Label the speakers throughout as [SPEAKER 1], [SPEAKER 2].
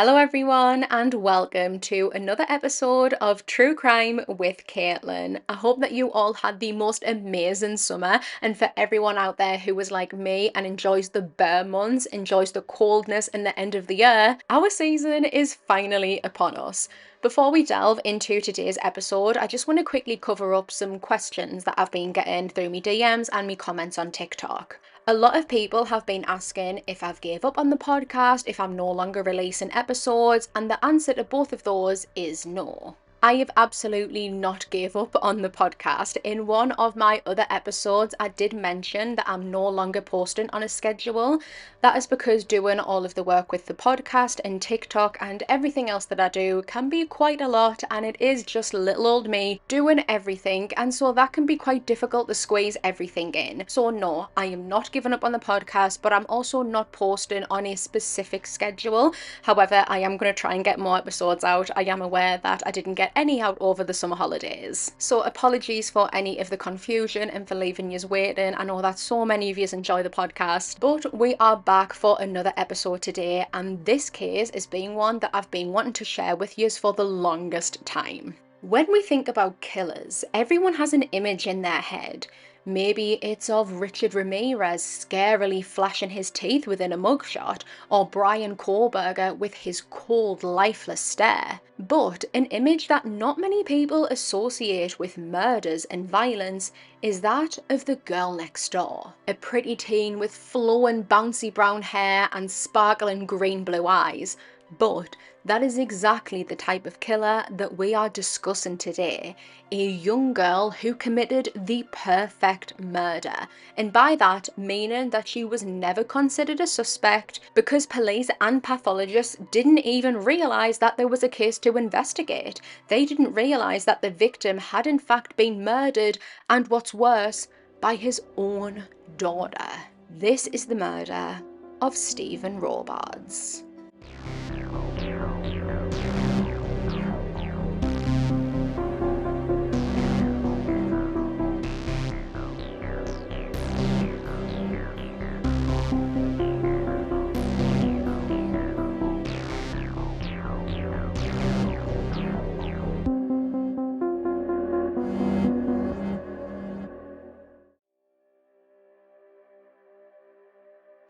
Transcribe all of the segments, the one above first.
[SPEAKER 1] Hello everyone and welcome to another episode of True Crime with Caitlyn. I hope that you all had the most amazing summer, and for everyone out there who was like me and enjoys the bare months, enjoys the coldness and the end of the year, our season is finally upon us. Before we delve into today's episode, I just want to quickly cover up some questions that I've been getting through me DMs and me comments on TikTok. A lot of people have been asking if I've gave up on the podcast, if I'm no longer releasing episodes, and the answer to both of those is no. I have absolutely not gave up on the podcast. In one of my other episodes, I did mention that I'm no longer posting on a schedule. That is because doing all of the work with the podcast and TikTok and everything else that I do can be quite a lot, and it is just little old me doing everything, and so that can be quite difficult to squeeze everything in. So no, I am not giving up on the podcast, but I'm also not posting on a specific schedule. However, I am going to try and get more episodes out. I am aware that I didn't get any out over the summer holidays. So apologies for any of the confusion and for leaving yous waiting. I know that so many of yous enjoy the podcast, but we are back for another episode today, and this case is being one that I've been wanting to share with yous for the longest time. When we think about killers, everyone has an image in their head. Maybe it's of Richard Ramirez scarily flashing his teeth within a mugshot, or Brian Kohlberger with his cold, lifeless stare. But an image that not many people associate with murders and violence is that of the girl next door. A pretty teen with flowing, bouncy brown hair and sparkling green-blue eyes. But that is exactly the type of killer that we are discussing today. A young girl who committed the perfect murder. And by that, meaning that she was never considered a suspect because police and pathologists didn't even realise that there was a case to investigate. They didn't realise that the victim had in fact been murdered, and what's worse, by his own daughter. This is the murder of Stephen Robards.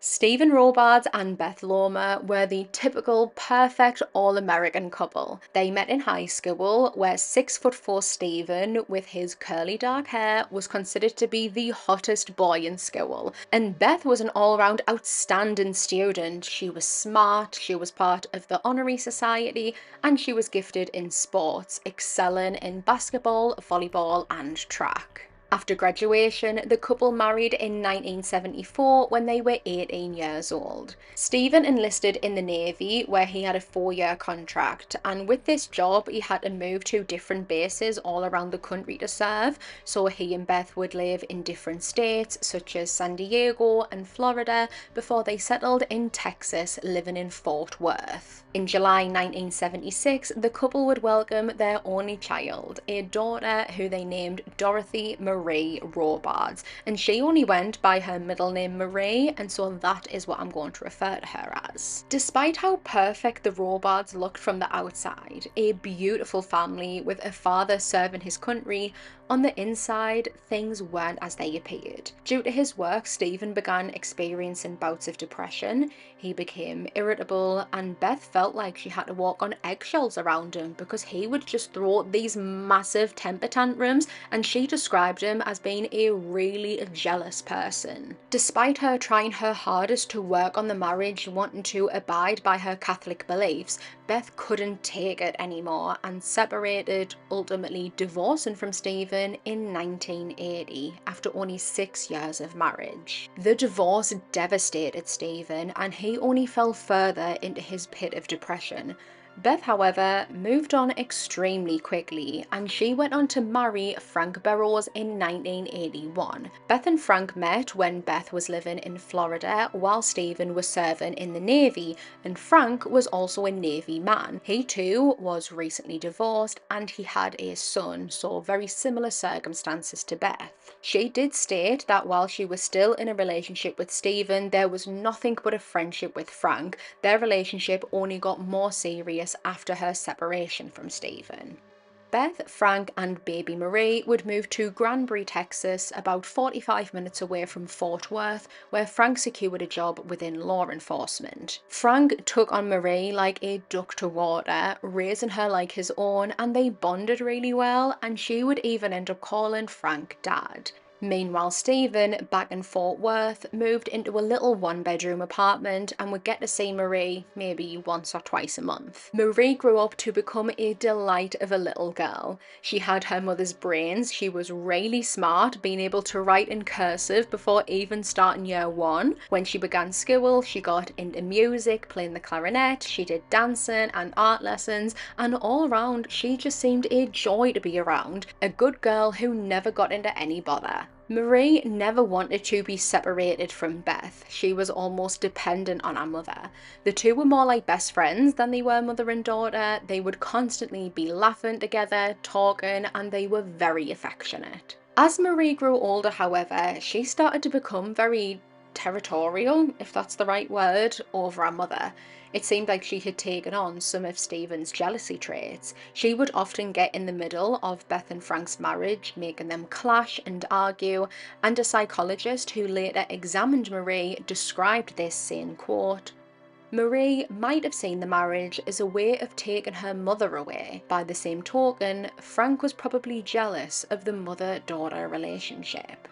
[SPEAKER 1] Stephen Robards and Beth Loma were the typical perfect all-American couple. They met in high school, where 6'4" Stephen, with his curly dark hair, was considered to be the hottest boy in school. And Beth was an all-round outstanding student. She was smart, she was part of the honorary society, and she was gifted in sports, excelling in basketball, volleyball, and track. After graduation, the couple married in 1974 when they were 18 years old. Stephen enlisted in the Navy, where he had a 4-year contract, and with this job he had to move to different bases all around the country to serve, so he and Beth would live in different states such as San Diego and Florida before they settled in Texas, living in Fort Worth. In July 1976, the couple would welcome their only child, a daughter who they named Dorothy Marie Robards, and she only went by her middle name Marie, and so that is what I'm going to refer to her as. Despite how perfect the Robards looked from the outside, a beautiful family with a father serving his country, on the inside, things weren't as they appeared. Due to his work, Stephen began experiencing bouts of depression. He became irritable, and Beth felt like she had to walk on eggshells around him because he would just throw these massive temper tantrums, and she described him as being a really jealous person. Despite her trying her hardest to work on the marriage, wanting to abide by her Catholic beliefs, Beth couldn't take it anymore and separated, ultimately divorcing from Stephen in 1980 after only 6 years of marriage. The divorce devastated Stephen, and he only fell further into his pit of depression. Beth, however, moved on extremely quickly and she went on to marry Frank Burrows in 1981. Beth and Frank met when Beth was living in Florida while Stephen was serving in the Navy, and Frank was also a Navy man. He too was recently divorced and he had a son, so very similar circumstances to Beth. She did state that while she was still in a relationship with Stephen, there was nothing but a friendship with Frank. Their relationship only got more serious after her separation from Stephen. Beth, Frank, and baby Marie would move to Granbury, Texas, about 45 minutes away from Fort Worth, where Frank secured a job within law enforcement. Frank took on Marie like a duck to water, raising her like his own, and they bonded really well, and she would even end up calling Frank Dad. Meanwhile, Stephen, back in Fort Worth, moved into a little one-bedroom apartment and would get to see Marie maybe once or twice a month. Marie grew up to become a delight of a little girl. She had her mother's brains, she was really smart, being able to write in cursive before even starting year one. When she began school, she got into music, playing the clarinet, she did dancing and art lessons, and all around she just seemed a joy to be around, a good girl who never got into any bother. Marie never wanted to be separated from Beth. She was almost dependent on her mother. The two were more like best friends than they were mother and daughter. They would constantly be laughing together, talking, and they were very affectionate. As Marie grew older, however, she started to become very territorial, if that's the right word, over her mother. It seemed like she had taken on some of Stephen's jealousy traits. She would often get in the middle of Beth and Frank's marriage, making them clash and argue, and a psychologist who later examined Marie described this, saying, quote, Marie might have seen the marriage as a way of taking her mother away. By the same token, Frank was probably jealous of the mother-daughter relationship.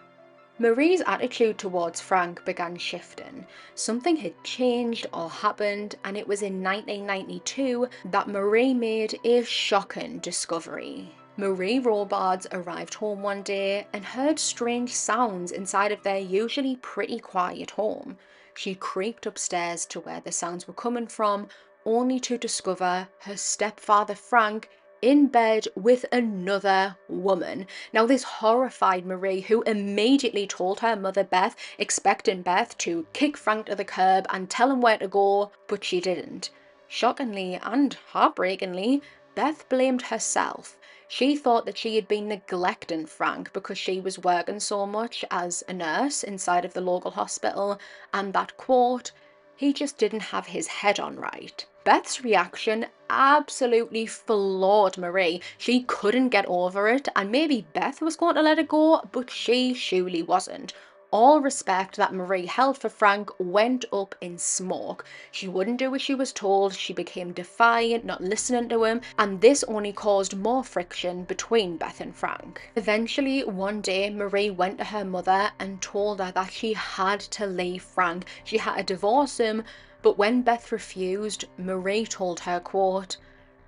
[SPEAKER 1] Marie's attitude towards Frank began shifting. Something had changed or happened, and it was in 1992 that Marie made a shocking discovery. Marie Robards arrived home one day and heard strange sounds inside of their usually pretty quiet home. She creeped upstairs to where the sounds were coming from, only to discover her stepfather Frank in bed with another woman. Now, this horrified Marie, who immediately told her mother Beth, expecting Beth to kick Frank to the curb and tell him where to go, but she didn't. Shockingly and heartbreakingly, Beth blamed herself. She thought that she had been neglecting Frank because she was working so much as a nurse inside of the local hospital, and that, quote, he just didn't have his head on right. Beth's reaction absolutely floored Marie. She couldn't get over it, and maybe Beth was going to let it go, but she surely wasn't. All respect that Marie held for Frank went up in smoke. She wouldn't do as she was told, she became defiant, not listening to him, and this only caused more friction between Beth and Frank. Eventually, one day, Marie went to her mother and told her that she had to leave Frank. She had to divorce him, but when Beth refused, Marie told her, quote,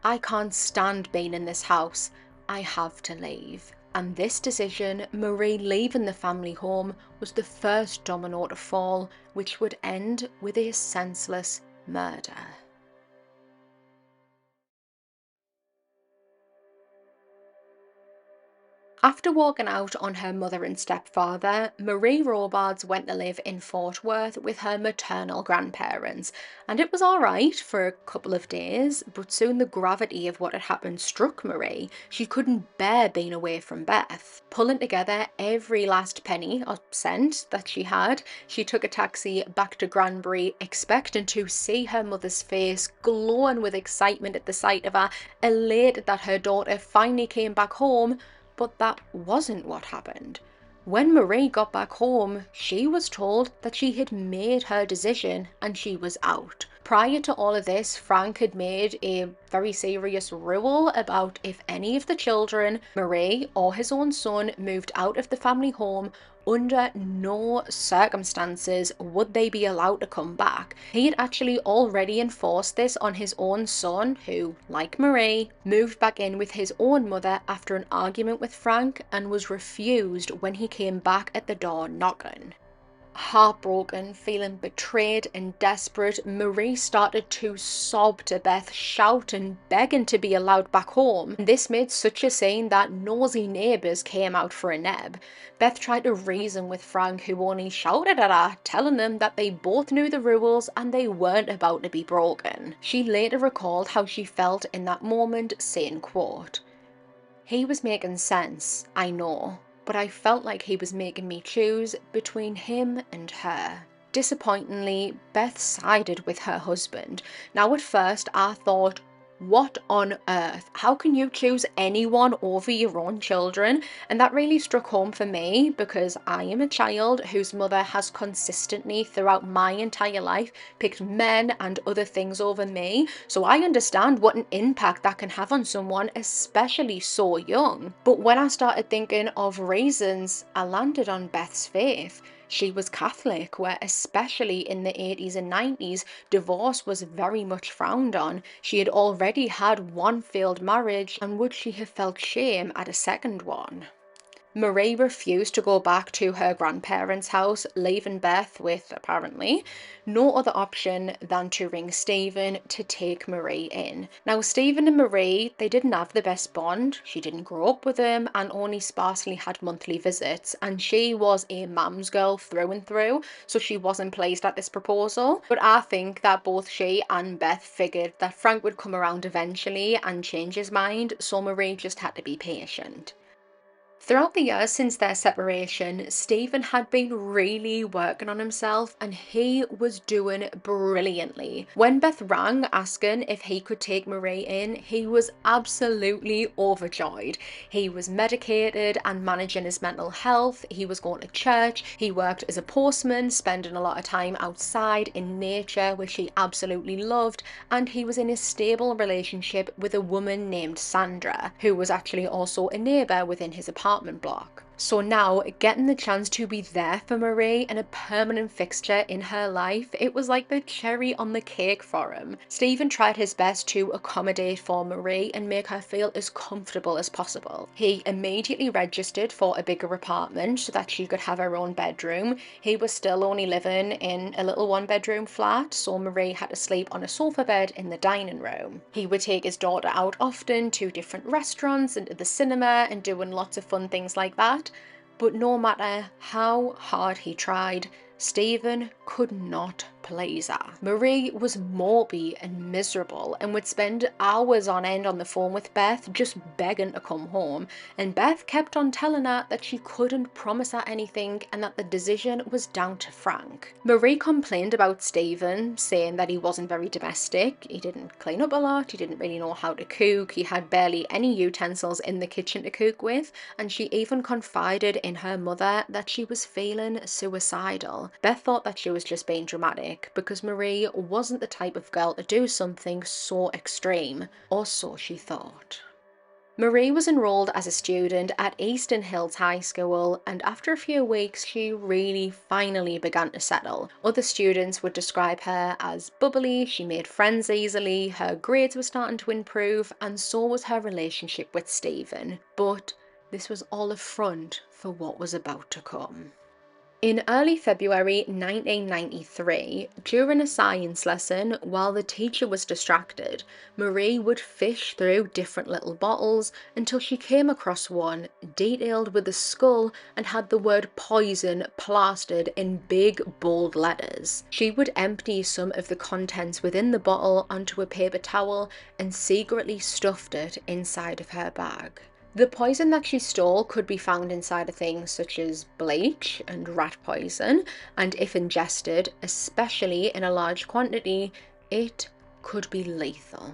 [SPEAKER 1] I can't stand being in this house. I have to leave. And this decision, Marie leaving the family home, was the first domino to fall, which would end with a senseless murder. After walking out on her mother and stepfather, Marie Robards went to live in Fort Worth with her maternal grandparents, and it was alright for a couple of days, but soon the gravity of what had happened struck Marie. She couldn't bear being away from Beth. Pulling together every last penny or cent that she had, she took a taxi back to Granbury, expecting to see her mother's face, glowing with excitement at the sight of her, elated that her daughter finally came back home. But that wasn't what happened. When Marie got back home, she was told that she had made her decision and she was out. Prior to all of this, Frank had made a very serious rule about if any of the children, Marie or his own son, moved out of the family home, under no circumstances would they be allowed to come back. He had actually already enforced this on his own son, who, like Marie, moved back in with his own mother after an argument with Frank and was refused when he came back at the door knocking. Heartbroken, feeling betrayed and desperate, Marie started to sob to Beth, shouting, begging to be allowed back home. This made such a scene that nosy neighbours came out for a neb. Beth tried to reason with Frank, who only shouted at her, telling them that they both knew the rules and they weren't about to be broken. She later recalled how she felt in that moment, saying, quote, "He was making sense, I know, but I felt like he was making me choose between him and her." Disappointingly, Beth sided with her husband. Now at first I thought, what on earth? How can you choose anyone over your own children? And that really struck home for me because I am a child whose mother has consistently throughout my entire life picked men and other things over me. So I understand what an impact that can have on someone, especially so young. But when I started thinking of reasons, I landed on Beth's faith. She was Catholic, where especially in the 80s and 90s, divorce was very much frowned on. She had already had one failed marriage, and would she have felt shame at a second one? Marie refused to go back to her grandparents' house, leaving Beth with, apparently, no other option than to ring Stephen to take Marie in. Now, Stephen and Marie, they didn't have the best bond. She didn't grow up with him and only sparsely had monthly visits. And she was a mum's girl through and through, so she wasn't pleased at this proposal. But I think that both she and Beth figured that Frank would come around eventually and change his mind, so Marie just had to be patient. Throughout the years since their separation, Stephen had been really working on himself and he was doing brilliantly. When Beth rang asking if he could take Marie in, he was absolutely overjoyed. He was medicated and managing his mental health, he was going to church, he worked as a postman, spending a lot of time outside in nature, which he absolutely loved, and he was in a stable relationship with a woman named Sandra, who was actually also a neighbour within his apartment block. So now, getting the chance to be there for Marie and a permanent fixture in her life, it was like the cherry on the cake for him. Stephen tried his best to accommodate for Marie and make her feel as comfortable as possible. He immediately registered for a bigger apartment so that she could have her own bedroom. He was still only living in a little one-bedroom flat, so Marie had to sleep on a sofa bed in the dining room. He would take his daughter out often to different restaurants and to the cinema and doing lots of fun things like that. But no matter how hard he tried, Stephen could not please her. Marie was mopey and miserable and would spend hours on end on the phone with Beth just begging to come home, and Beth kept on telling her that she couldn't promise her anything and that the decision was down to Frank. Marie complained about Stephen, saying that he wasn't very domestic, he didn't clean up a lot, he didn't really know how to cook, he had barely any utensils in the kitchen to cook with, and she even confided in her mother that she was feeling suicidal. Beth thought that she was just being dramatic because Marie wasn't the type of girl to do something so extreme, or so she thought. Marie was enrolled as a student at Eastern Hills High School, and after a few weeks she really finally began to settle. Other students would describe her as bubbly, she made friends easily, her grades were starting to improve, and so was her relationship with Stephen. But this was all a front for what was about to come. In early February 1993, during a science lesson, while the teacher was distracted, Marie would fish through different little bottles until she came across one detailed with a skull and had the word poison plastered in big, bold letters. She would empty some of the contents within the bottle onto a paper towel and secretly stuffed it inside of her bag. The poison that she stole could be found inside of things such as bleach and rat poison, and if ingested, especially in a large quantity, it could be lethal.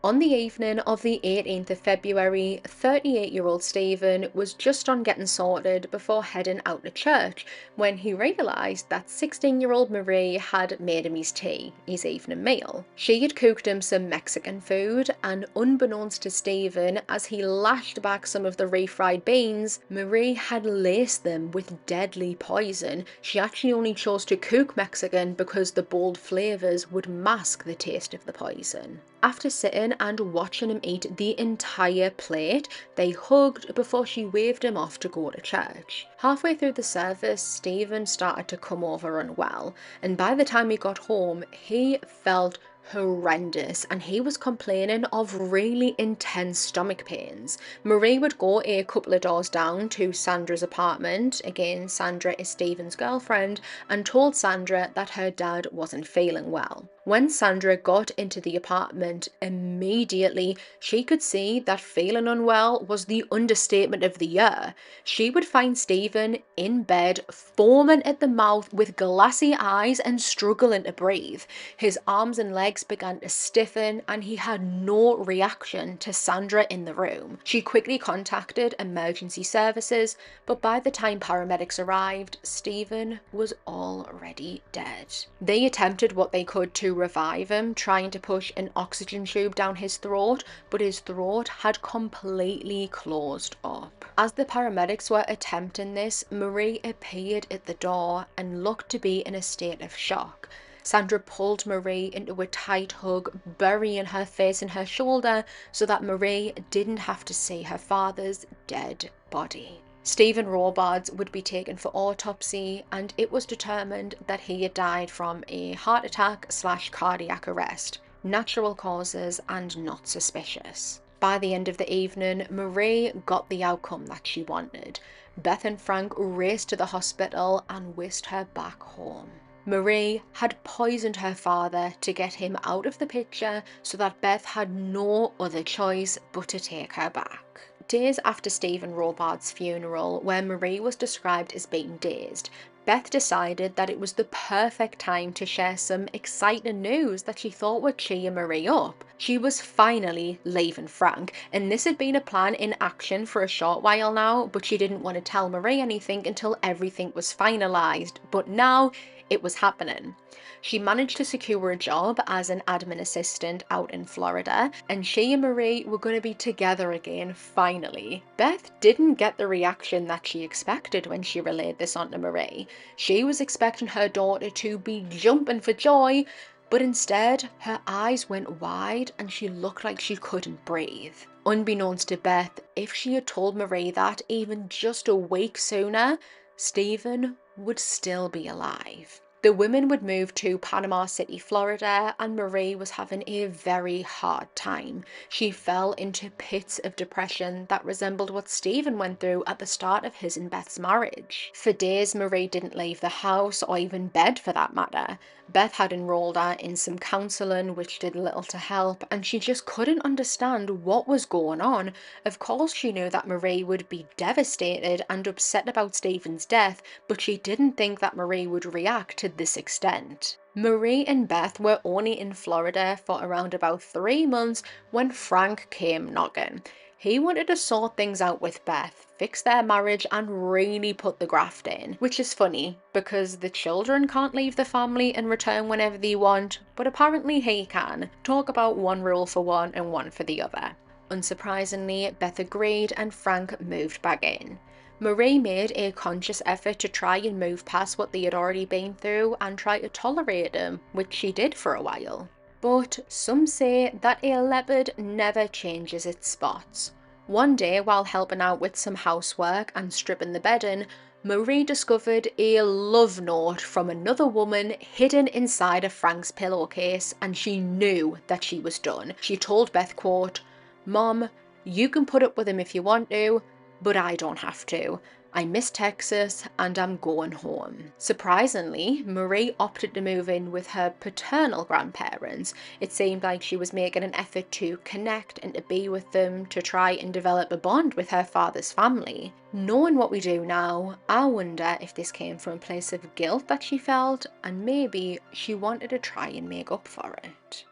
[SPEAKER 1] On the evening of the 18th of February, 38-year-old Stephen was just on getting sorted before heading out to church when he realised that 16-year-old Marie had made him his tea, his evening meal. She had cooked him some Mexican food, and unbeknownst to Stephen, as he lashed back some of the refried beans, Marie had laced them with deadly poison. She actually only chose to cook Mexican because the bold flavours would mask the taste of the poison. After sitting Stephen and watching him eat the entire plate. They hugged before she waved him off to go to church. Halfway through the service, Stephen started to come over unwell, and by the time he got home, he felt horrendous and he was complaining of really intense stomach pains. Marie would go a couple of doors down to Sandra's apartment. Again, Sandra is Stephen's girlfriend, and told Sandra that her dad wasn't feeling well. When Sandra got into the apartment, immediately she could see that feeling unwell was the understatement of the year. She would find Stephen in bed, foaming at the mouth with glassy eyes and struggling to breathe. His arms and legs began to stiffen and he had no reaction to Sandra in the room. She quickly contacted emergency services, but by the time paramedics arrived, Stephen was already dead. They attempted what they could to revive him, trying to push an oxygen tube down his throat, but his throat had completely closed up. As the paramedics were attempting this, Marie appeared at the door and looked to be in a state of shock. Sandra pulled Marie into a tight hug, burying her face in her shoulder so that Marie didn't have to see her father's dead body. Stephen Robards would be taken for autopsy, and it was determined that he had died from a heart attack / cardiac arrest, natural causes and not suspicious. By the end of the evening, Marie got the outcome that she wanted. Beth and Frank raced to the hospital and whisked her back home. Marie had poisoned her father to get him out of the picture so that Beth had no other choice but to take her back. Days after Stephen Robards' funeral, where Marie was described as being dazed, Beth decided that it was the perfect time to share some exciting news that she thought would cheer Marie up. She was finally leaving Frank, and this had been a plan in action for a short while now, but she didn't want to tell Marie anything until everything was finalised. But now it was happening. She managed to secure a job as an admin assistant out in Florida, and she and Marie were going to be together again, finally. Beth didn't get the reaction that she expected when she relayed this onto Marie. She was expecting her daughter to be jumping for joy, but instead her eyes went wide and she looked like she couldn't breathe. Unbeknownst to Beth, if she had told Marie that even just a week sooner, Stephen would still be alive. The women would move to Panama City, Florida, and Marie was having a very hard time. She fell into pits of depression that resembled what Stephen went through at the start of his and Beth's marriage. For days, Marie didn't leave the house or even bed for that matter. Beth had enrolled her in some counselling, which did little to help, and she just couldn't understand what was going on. Of course, she knew that Marie would be devastated and upset about Stephen's death, but she didn't think that Marie would react to this extent. Marie and Beth were only in Florida for around about 3 months when Frank came knocking. He wanted to sort things out with Beth, fix their marriage and really put the graft in, which is funny because the children can't leave the family and return whenever they want, but apparently he can. Talk about one rule for one and one for the other. Unsurprisingly, Beth agreed and Frank moved back in. Marie made a conscious effort to try and move past what they had already been through and try to tolerate him, which she did for a while. But some say that a leopard never changes its spots. One day, while helping out with some housework and stripping the bedding, Marie discovered a love note from another woman hidden inside of Frank's pillowcase, and she knew that she was done. She told Beth, quote, "Mom, you can put up with him if you want to, but I don't have to. I miss Texas and I'm going home." Surprisingly, Marie opted to move in with her paternal grandparents. It seemed like she was making an effort to connect and to be with them, to try and develop a bond with her father's family. Knowing what we do now, I wonder if this came from a place of guilt that she felt, and maybe she wanted to try and make up for it.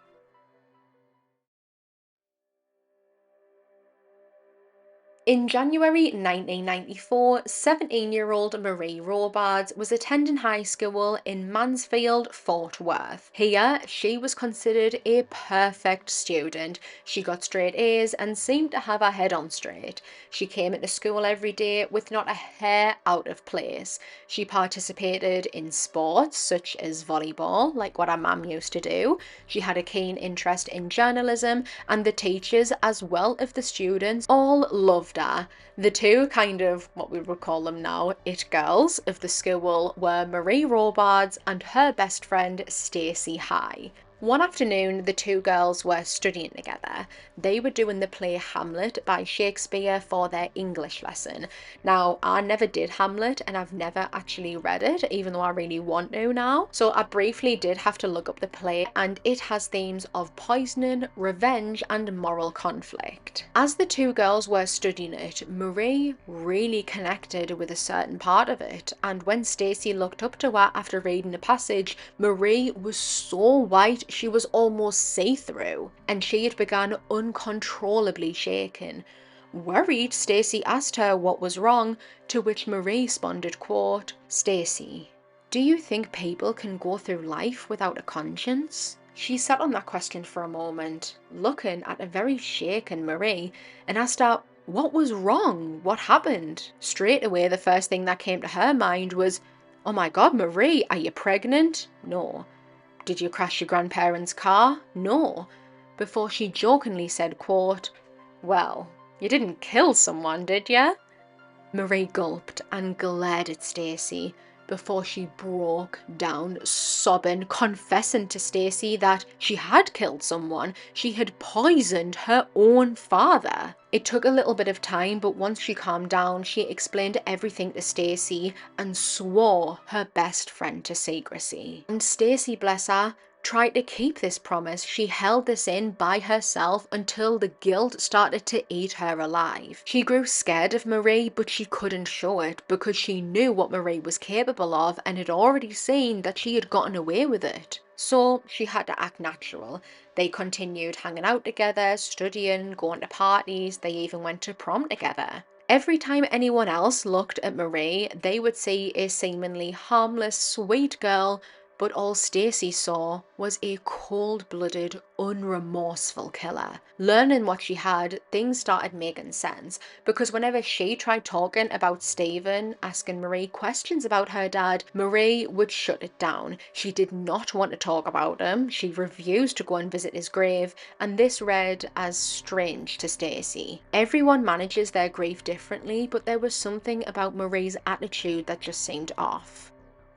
[SPEAKER 1] In January 1994, 17-year-old Marie Robards was attending high school in Mansfield, Fort Worth. Here, she was considered a perfect student. She got straight A's and seemed to have her head on straight. She came into school every day with not a hair out of place. She participated in sports such as volleyball, like what her mum used to do. She had a keen interest in journalism, and the teachers, as well as the students, all loved her. The two kind of what we would call them now it girls of the school were Marie Robards and her best friend Stacey High. One afternoon, the two girls were studying together. They were doing the play Hamlet by Shakespeare for their English lesson. Now, I never did Hamlet and I've never actually read it, even though I really want to now. So I briefly did have to look up the play, and it has themes of poisoning, revenge, and moral conflict. As the two girls were studying it, Marie really connected with a certain part of it, and when Stacey looked up to her after reading the passage, Marie was so white she was almost see-through, and she had begun uncontrollably shaking. Worried, Stacey asked her what was wrong, to which Marie responded, quote, "Stacey, do you think people can go through life without a conscience?" She sat on that question for a moment, looking at a very shaken Marie, and asked her what was wrong, what happened. Straight away, the first thing that came to her mind was, "Oh my God, Marie, are you pregnant?" "No." "Did you crash your grandparents' car?" "No." Before she jokingly said, quote, "Well, you didn't kill someone, did ya?" Marie gulped and glared at Stacey before she broke down sobbing, confessing to Stacey that she had killed someone. She had poisoned her own father. It took a little bit of time, but once she calmed down, she explained everything to Stacey and swore her best friend to secrecy. And Stacey, bless her, tried to keep this promise. She held this in by herself until the guilt started to eat her alive. She grew scared of Marie, but she couldn't show it because she knew what Marie was capable of and had already seen that she had gotten away with it. So she had to act natural. They continued hanging out together, studying, going to parties. They even went to prom together. Every time anyone else looked at Marie, they would see a seemingly harmless, sweet girl, but all Stacey saw was a cold-blooded, unremorseful killer. Learning what she had, things started making sense, because whenever she tried talking about Stephen, asking Marie questions about her dad, Marie would shut it down. She did not want to talk about him, she refused to go and visit his grave, and this read as strange to Stacey. Everyone manages their grief differently, but there was something about Marie's attitude that just seemed off.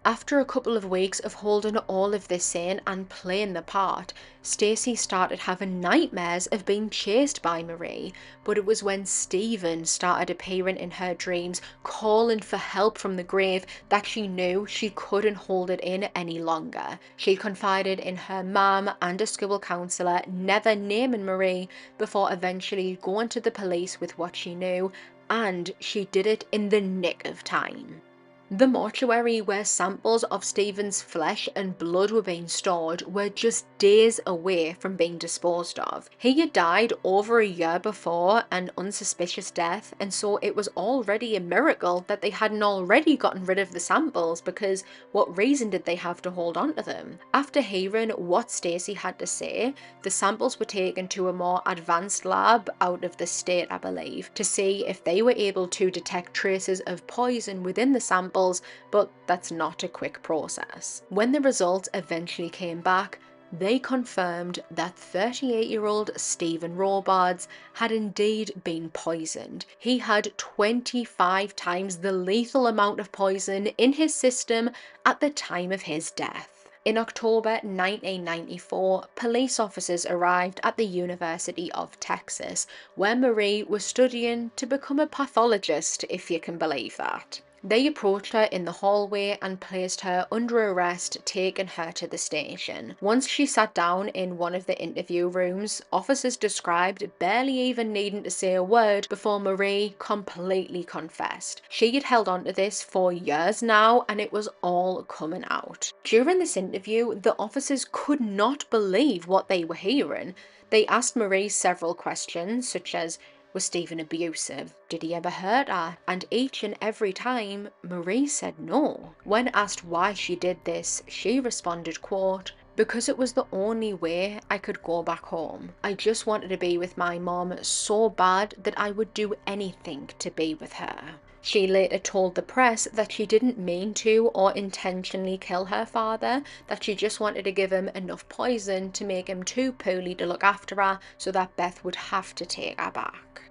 [SPEAKER 1] After a couple of weeks of holding all of this in and playing the part, Stacey started having nightmares of being chased by Marie, but it was when Stephen started appearing in her dreams, calling for help from the grave, that she knew she couldn't hold it in any longer. She confided in her mum and a school counsellor, never naming Marie, before eventually going to the police with what she knew, and she did it in the nick of time. The mortuary where samples of Stephen's flesh and blood were being stored were just days away from being disposed of. He had died over a year before, an unsuspicious death, and so it was already a miracle that they hadn't already gotten rid of the samples, because what reason did they have to hold on to them? After hearing what Stacey had to say, the samples were taken to a more advanced lab out of the state, I believe, to see if they were able to detect traces of poison within the samples, but that's not a quick process. When the results eventually came back, they confirmed that 38-year-old Stephen Robards had indeed been poisoned. He had 25 times the lethal amount of poison in his system at the time of his death. In October 1994, police officers arrived at the University of Texas, where Marie was studying to become a pathologist, if you can believe that. They approached her in the hallway and placed her under arrest, taking her to the station. Once she sat down in one of the interview rooms, officers described barely even needing to say a word before Marie completely confessed. She had held on to this for years now, and it was all coming out. During this interview, the officers could not believe what they were hearing. They asked Marie several questions, such as, Was Stephen abusive? Did he ever hurt her? And each and every time, Marie said no. When asked why she did this, she responded, quote, "Because it was the only way I could go back home. I just wanted to be with my mom so bad that I would do anything to be with her." She later told the press that she didn't mean to or intentionally kill her father, that she just wanted to give him enough poison to make him too poorly to look after her so that Beth would have to take her back.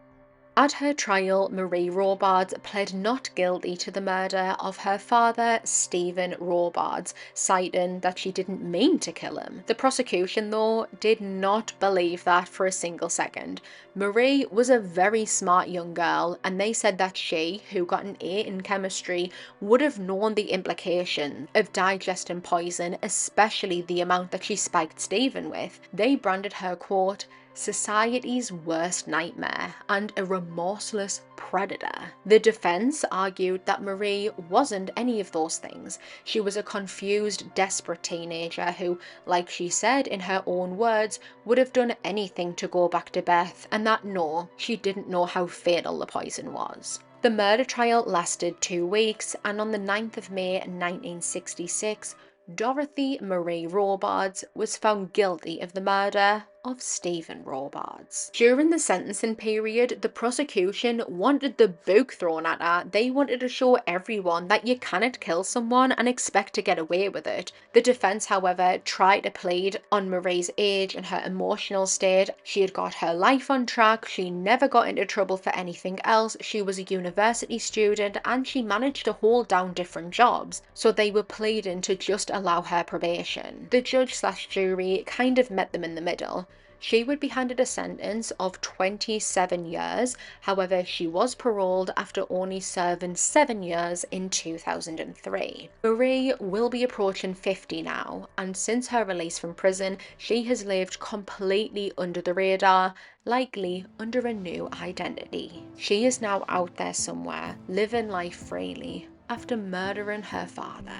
[SPEAKER 1] At her trial, Marie Robards pled not guilty to the murder of her father, Stephen Robards, citing that she didn't mean to kill him. The prosecution, though, did not believe that for a single second. Marie was a very smart young girl, and they said that she, who got an A in chemistry, would have known the implication of digesting poison, especially the amount that she spiked Stephen with. They branded her, quote, "society's worst nightmare and a remorseless predator." The defense argued that Marie wasn't any of those things. She was a confused, desperate teenager who, like she said in her own words, would have done anything to go back to Beth, and that no, she didn't know how fatal the poison was. The murder trial lasted 2 weeks, and on the 9th of May 1966, Dorothy Marie Robards was found guilty of the murder of Stephen Robards. During the sentencing period, the prosecution wanted the book thrown at her. They wanted to show everyone that you cannot kill someone and expect to get away with it. The defense, however, tried to plead on Marie's age and her emotional state. She had got her life on track, she never got into trouble for anything else, she was a university student, and she managed to hold down different jobs, so they were pleading to just allow her probation. The judge/jury kind of met them in the middle. She would be handed a sentence of 27 years, however she was paroled after only serving 7 years in 2003. Marie will be approaching 50 now, and since her release from prison, she has lived completely under the radar, likely under a new identity. She is now out there somewhere, living life freely, after murdering her father.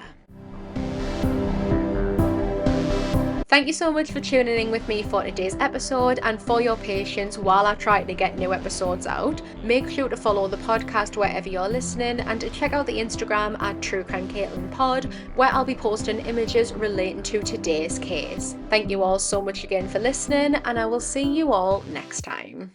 [SPEAKER 1] Thank you so much for tuning in with me for today's episode and for your patience while I try to get new episodes out. Make sure to follow the podcast wherever you're listening and to check out the Instagram at TrueCrimeCaitlyn Pod, where I'll be posting images relating to today's case. Thank you all so much again for listening, and I will see you all next time.